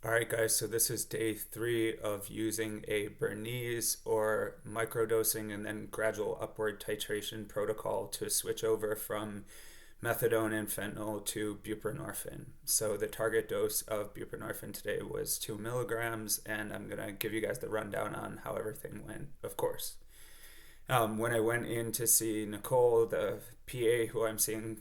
All right, guys, so this is day 3 of using a Bernese or microdosing and then gradual upward titration protocol to switch over from methadone and fentanyl to buprenorphine. So the target dose of buprenorphine today was 2 milligrams, and I'm going to give you guys the rundown on how everything went, of course. When I went in to see Nicole, the PA who I'm seeing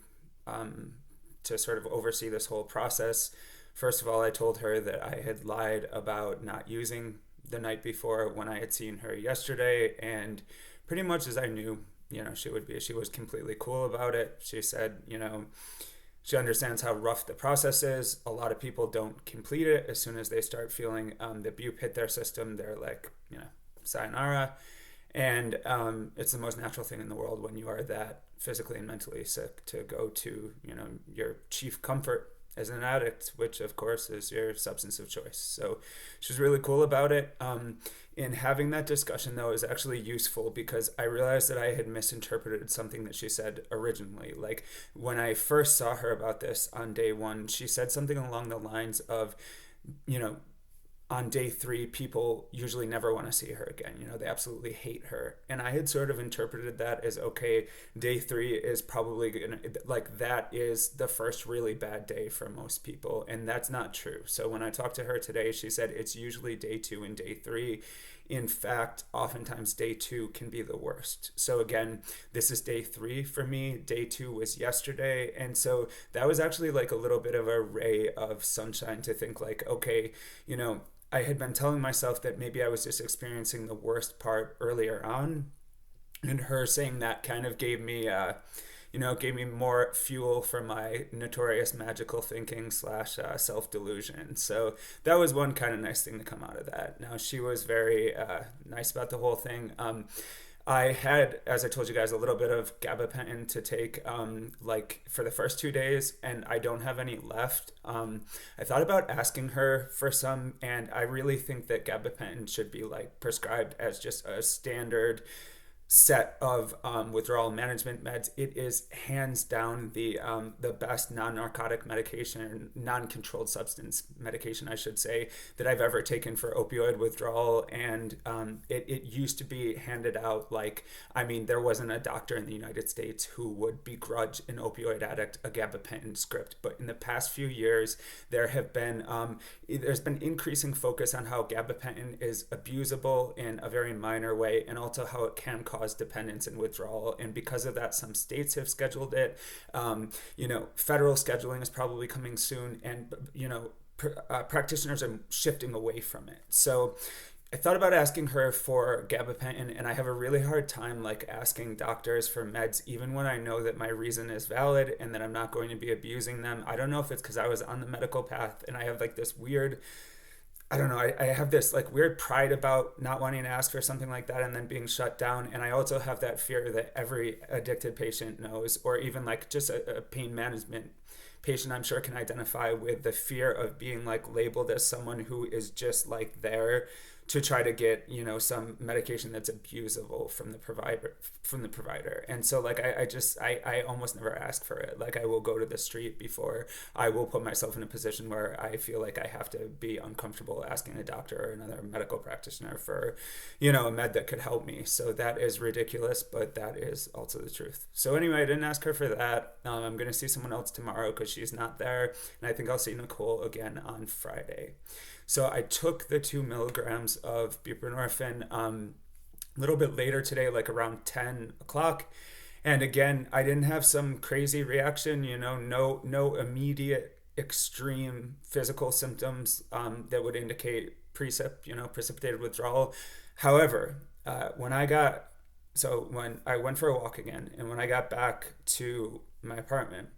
to sort of oversee this whole process, first of all, I told her that I had lied about not using the night before when I had seen her yesterday, and pretty much as I knew, she would be. She was completely cool about it. She said, she understands how rough the process is. A lot of people don't complete it. As soon as they start feeling the Bupe hit their system, they're like, sayonara. And it's the most natural thing in the world when you are that physically and mentally sick to go to, your chief comfort as an addict, which of course is your substance of choice. So she was really cool about it. In having that discussion, though, is actually useful because I realized that I had misinterpreted something that she said originally. Like when I first saw her about this on day 1, she said something along the lines of, on day 3, people usually never want to see her again. They absolutely hate her. And I had sort of interpreted that as, okay, day 3 is probably going to, like, that is the first really bad day for most people. And that's not true. So when I talked to her today, she said it's usually day 2 and day 3. In fact, oftentimes day 2 can be the worst. So again, this is day 3 for me. Day 2 was yesterday. And so that was actually like a little bit of a ray of sunshine to think like, okay, I had been telling myself that maybe I was just experiencing the worst part earlier on, and her saying that kind of gave me, gave me more fuel for my notorious magical thinking / self-delusion. So that was one kind of nice thing to come out of that. Now, she was very nice about the whole thing. I had, as I told you guys, a little bit of gabapentin to take for the first 2 days, and I don't have any left. I thought about asking her for some, and I really think that gabapentin should be prescribed as just a standard set of withdrawal management meds. It is hands down the best non-narcotic medication, non-controlled substance medication, I should say, that I've ever taken for opioid withdrawal. And it used to be handed out there wasn't a doctor in the United States who would begrudge an opioid addict a gabapentin script. But in the past few years, there's been increasing focus on how gabapentin is abusable in a very minor way, and also how it can cause dependence and withdrawal. And because of that, some states have scheduled it. Federal scheduling is probably coming soon, and practitioners are shifting away from it. So I thought about asking her for gabapentin, and I have a really hard time asking doctors for meds, even when I know that my reason is valid and that I'm not going to be abusing them. I don't know if it's because I was on the medical path and I have this weird, I don't know, I have this weird pride about not wanting to ask for something like that and then being shut down. And I also have that fear that every addicted patient knows, or even just a pain management patient, I'm sure, can identify with the fear of being labeled as someone who is just there to try to get some medication that's abusable from the provider. And so I almost never ask for it. I will go to the street before I will put myself in a position where I feel like I have to be uncomfortable asking a doctor or another medical practitioner for a med that could help me. So that is ridiculous, but that is also the truth. So anyway, I didn't ask her for that. I'm going to see someone else tomorrow because she's not there, and I think I'll see Nicole again on Friday. So I took the 2 milligrams of buprenorphine a little bit later today, around 10 o'clock. And again, I didn't have some crazy reaction, no immediate extreme physical symptoms that would indicate precipitated withdrawal. However, when I went for a walk again, and when I got back to my apartment,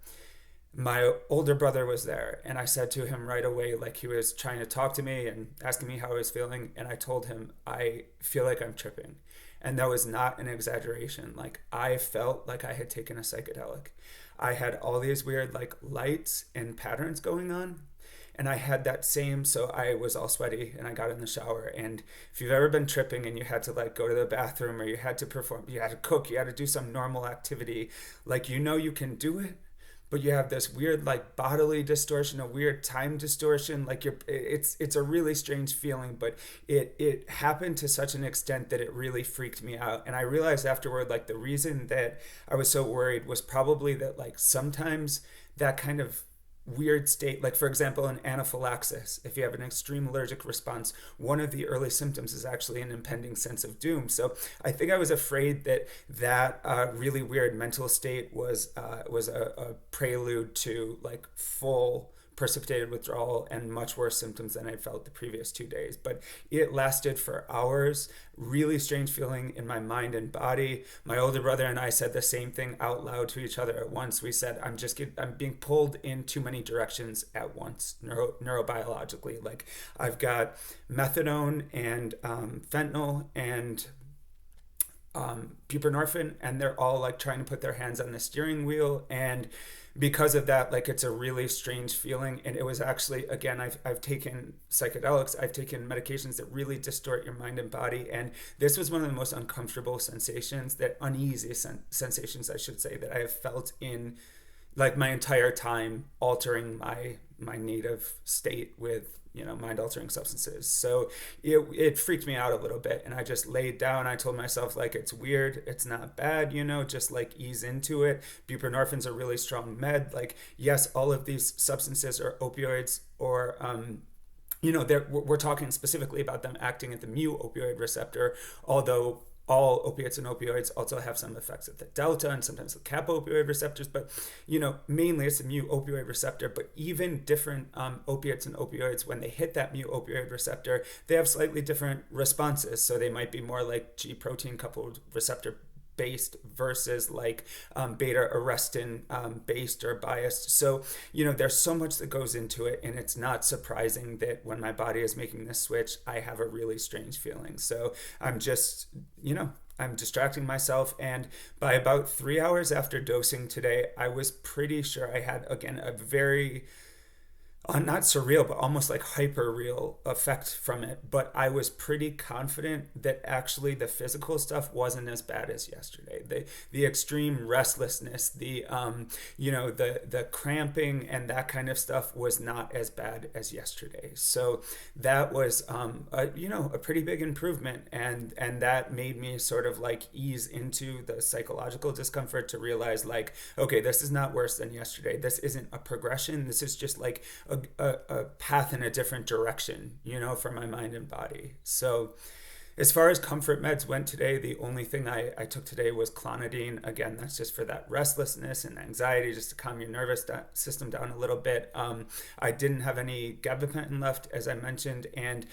my older brother was there, and I said to him right away, he was trying to talk to me and asking me how I was feeling, and I told him, I feel like I'm tripping. And that was not an exaggeration. I felt like I had taken a psychedelic. I had all these weird lights and patterns going on, and I had that same, so I was all sweaty and I got in the shower. And if you've ever been tripping and you had to go to the bathroom, or you had to perform, you had to cook, you had to do some normal activity, you can do it, but you have this weird like bodily distortion, a weird time distortion. Like it's a really strange feeling, but it happened to such an extent that it really freaked me out. And I realized afterward, like the reason that I was so worried was probably that like sometimes that kind of weird state, like for example an anaphylaxis, if you have an extreme allergic response, one of the early symptoms is actually an impending sense of doom. So I think I was afraid that really weird mental state was a prelude to like full precipitated withdrawal and much worse symptoms than I felt the previous 2 days. But it lasted for hours. Really strange feeling in my mind and body. My older brother and I said the same thing out loud to each other at once. We said, I'm being pulled in too many directions at once, neurobiologically. Like I've got methadone and fentanyl and buprenorphine, and they're all like trying to put their hands on the steering wheel. And because of that, like it's a really strange feeling. And it was actually, again, I've taken psychedelics, I've taken medications that really distort your mind and body, and this was one of the most uncomfortable sensations, sensations I should say, that I have felt in like my entire time altering my native state with mind altering substances. So it freaked me out a little bit, and I just laid down. I told myself like, it's weird, it's not bad, just like ease into it. Buprenorphine's a really strong med. Like yes, all of these substances are opioids, or we're talking specifically about them acting at the mu opioid receptor, although all opiates and opioids also have some effects at the delta and sometimes the kappa opioid receptors, but mainly it's the mu opioid receptor. But even different opiates and opioids, when they hit that mu opioid receptor, they have slightly different responses. So they might be more like G protein coupled receptor based versus like beta arrestin based or biased. So there's so much that goes into it, and it's not surprising that when my body is making this switch, I have a really strange feeling. So I'm just I'm distracting myself, and by about 3 hours after dosing today, I was pretty sure I had, again, a very not surreal, but almost like hyper real effect from it. But I was pretty confident that actually the physical stuff wasn't as bad as yesterday. The extreme restlessness, the cramping and that kind of stuff was not as bad as yesterday. So that was a pretty big improvement, and that made me sort of like ease into the psychological discomfort to realize like, okay, this is not worse than yesterday. This isn't a progression. This is just like a path in a different direction, for my mind and body. So as far as comfort meds went today, the only thing I took today was clonidine. Again, that's just for that restlessness and anxiety, just to calm your nervous system down a little bit. I didn't have any gabapentin left, as I mentioned, and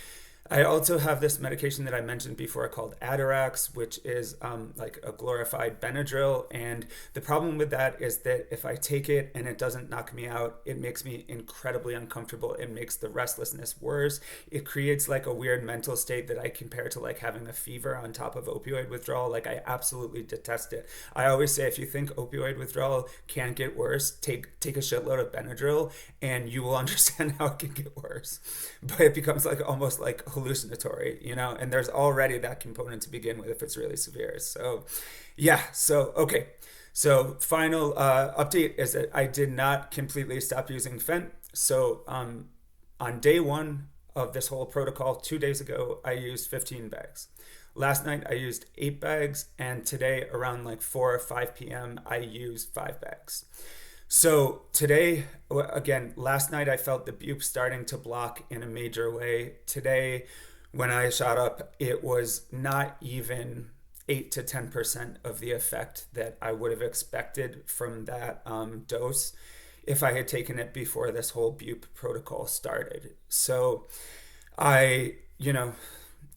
I also have this medication that I mentioned before called Atarax, which is like a glorified Benadryl. And the problem with that is that if I take it and it doesn't knock me out, it makes me incredibly uncomfortable. It makes the restlessness worse. It creates like a weird mental state that I compare to like having a fever on top of opioid withdrawal. Like I absolutely detest it. I always say, if you think opioid withdrawal can't get worse, take a shitload of Benadryl and you will understand how it can get worse. But it becomes like almost like hallucinatory, and there's already that component to begin with if it's really severe. So yeah, so okay, so final update is that I did not completely stop using Fent. So on day one of this whole protocol 2 days ago, I used 15 bags. Last night I used 8 bags, and today around like 4 or 5 p.m. I used 5 bags. So today, again, last night I felt the bupe starting to block in a major way. Today, when I shot up, it was not even 8 to 10% of the effect that I would have expected from that dose if I had taken it before this whole bupe protocol started. So it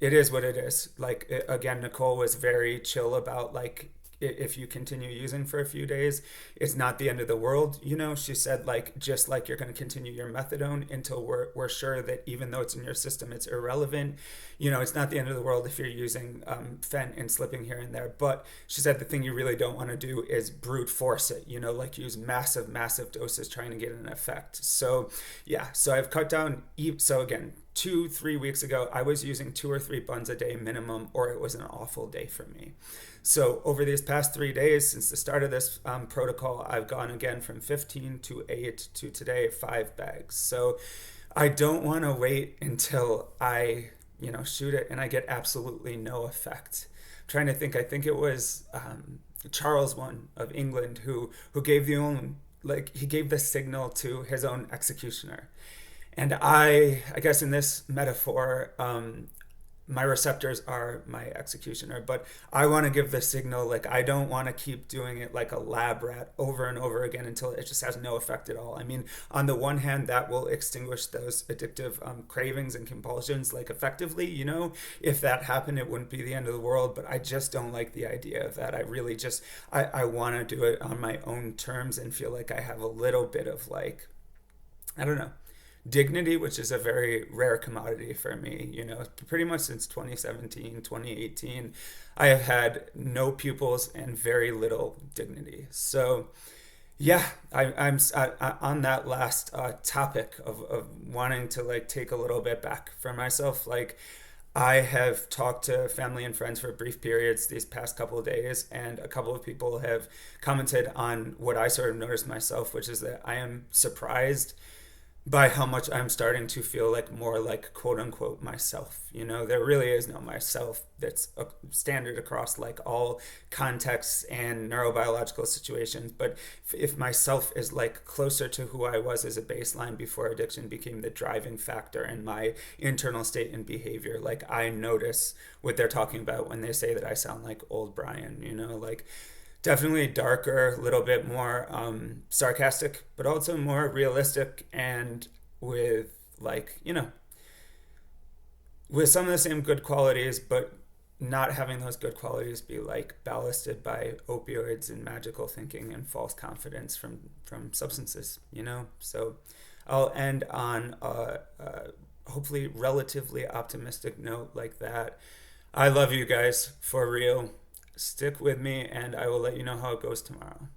is what it is. Like, again, Nicole was very chill about like, if you continue using for a few days, it's not the end of the world. She said, like, just like you're going to continue your methadone until we're sure that even though it's in your system, it's irrelevant. It's not the end of the world if you're using Fent and slipping here and there. But she said the thing you really don't want to do is brute force it, like use massive doses trying to get an effect. So yeah, so I've cut down. So again, 2-3 weeks ago, I was using 2 or 3 buns a day minimum, or it was an awful day for me. So over these past 3 days, since the start of this protocol, I've gone again from 15 to 8 to today 5 bags. So I don't want to wait until I, shoot it and I get absolutely no effect. I'm trying to think. I think it was Charles I of England who gave he gave the signal to his own executioner. And I guess in this metaphor, my receptors are my executioner, but I want to give the signal. Like, I don't want to keep doing it like a lab rat over and over again until it just has no effect at all. I mean, on the one hand, that will extinguish those addictive cravings and compulsions, like, effectively. If that happened, it wouldn't be the end of the world, but I just don't like the idea of that. I really just, I want to do it on my own terms and feel like I have a little bit of, like, I don't know, dignity, which is a very rare commodity for me. Pretty much since 2017, 2018, I have had no pupils and very little dignity. So yeah, I'm on that last topic of wanting to, like, take a little bit back for myself. Like, I have talked to family and friends for brief periods these past couple of days, and a couple of people have commented on what I sort of noticed myself, which is that I am surprised by how much I'm starting to feel like more like quote unquote myself. There really is no myself that's a standard across, like, all contexts and neurobiological situations. But if myself is, like, closer to who I was as a baseline before addiction became the driving factor in my internal state and behavior, like, I notice what they're talking about when they say that I sound like old Brian, like, definitely darker, a little bit more sarcastic, but also more realistic, and with, like, with some of the same good qualities, but not having those good qualities be, like, ballasted by opioids and magical thinking and false confidence from substances. So I'll end on a hopefully relatively optimistic note like that. I love you guys, for real. Stick with me, and I will let you know how it goes tomorrow.